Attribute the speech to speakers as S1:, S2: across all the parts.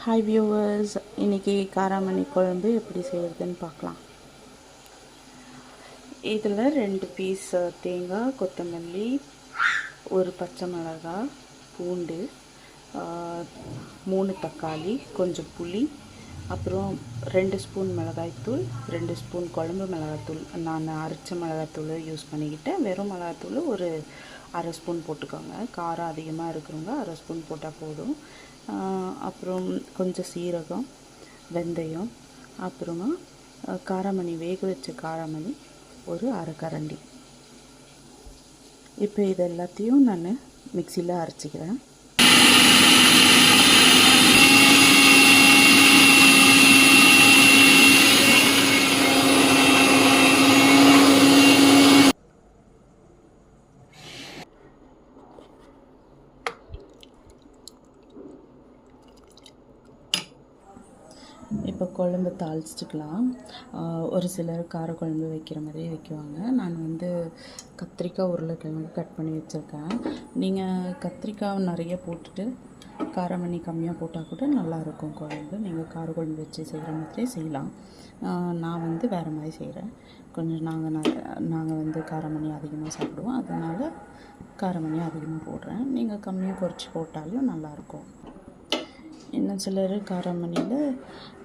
S1: Hi viewers, இன்றைக்கி காராமணி குழம்பு எப்படி செய்கிறதுன்னு பார்க்கலாம். இதில் 2 பீஸ் தேங்காய், கொத்தமல்லி, ஒரு பச்சை மிளகாய், பூண்டு, 3 தக்காளி, கொஞ்சம் புளி, அப்புறம் 2 ஸ்பூன் மிளகாய்த்தூள், 2 ஸ்பூன் குழம்பு மிளகாய்த்தூள். நான் அரைச்ச மிளகாய்த்தூள் யூஸ் பண்ணிக்கிட்டேன். வெறும் மிளகாய்த்தூள் ஒரு அரை ஸ்பூன் போட்டுக்கோங்க. காரம் அதிகமாக இருக்கிறவங்க அரை ஸ்பூன் போட்டால் போதும். அப்புறம் கொஞ்சம் சீரகம், வெந்தயம், அப்புறமா காராமணி, வேக வச்ச காராமணி ஒரு அரை கரண்டி. இப்போ இது எல்லாத்தையும் நான் மிக்சியில் அரைச்சிக்கிறேன். இப்போ குழம்பு தாளிச்சிக்கலாம். ஒரு சிலர் காரக்குழம்பு வைக்கிற மாதிரி வைக்குவாங்க. நான் கத்திரிக்காய், உருளைக்கிழங்கு கட் பண்ணி வச்சுருக்கேன். நீங்கள் கத்திரிக்காய் நிறைய போட்டுட்டு காரமணி கம்மியாக போட்டால் கூட நல்லாயிருக்கும் குழம்பு. நீங்கள் காரக்குழம்பு வச்சு செய்கிற மாதிரியே செய்யலாம். நான் வேறு மாதிரி செய்கிறேன். கொஞ்சம் நாங்கள் காரமணி அதிகமாக சாப்பிடுவோம், அதனால் காரமணி அதிகமாக போடுறேன். நீங்கள் கம்மியாக குறைச்சி போட்டாலும் நல்லாயிருக்கும். இன்னும் சிலர் காராமணியில்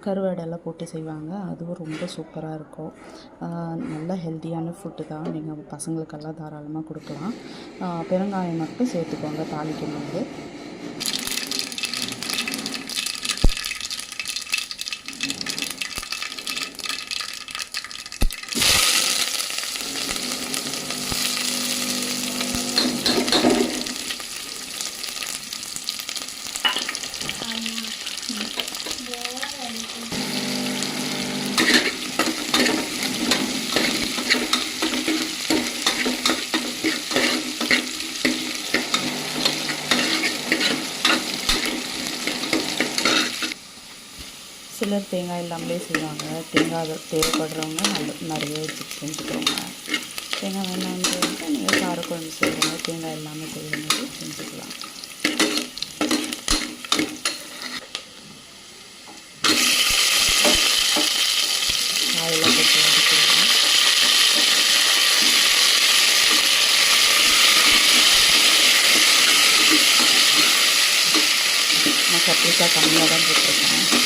S1: கருவாடெல்லாம் போட்டு செய்வாங்க. அதுவும் ரொம்ப சூப்பராக இருக்கும். நல்ல ஹெல்த்தியான ஃபுட்டு தான். நீங்கள் பசங்களுக்கெல்லாம் தாராளமாக கொடுக்கலாம். பெருங்காயம் மட்டும் சேர்த்துக்கோங்க தாளிக்கும் போது. சிலர் தேங்காய் இல்லாமலே செய்வாங்க. தேங்காய் தேவைப்படுறவங்க நிறைய வச்சு செஞ்சுக்கிறோங்க. தேங்காய் வேணான்றவங்க நீங்கள் காரக்குழம்பு செய்கிறவங்க தேங்காய் இல்லாமல் செய்கிற மாதிரி செஞ்சுக்கலாம். காயெல்லாம் போட்டு வதக்கிடுவோம். நான் கத்திரிக்காய் கம்மியாக தான் போட்டிருக்கேன்.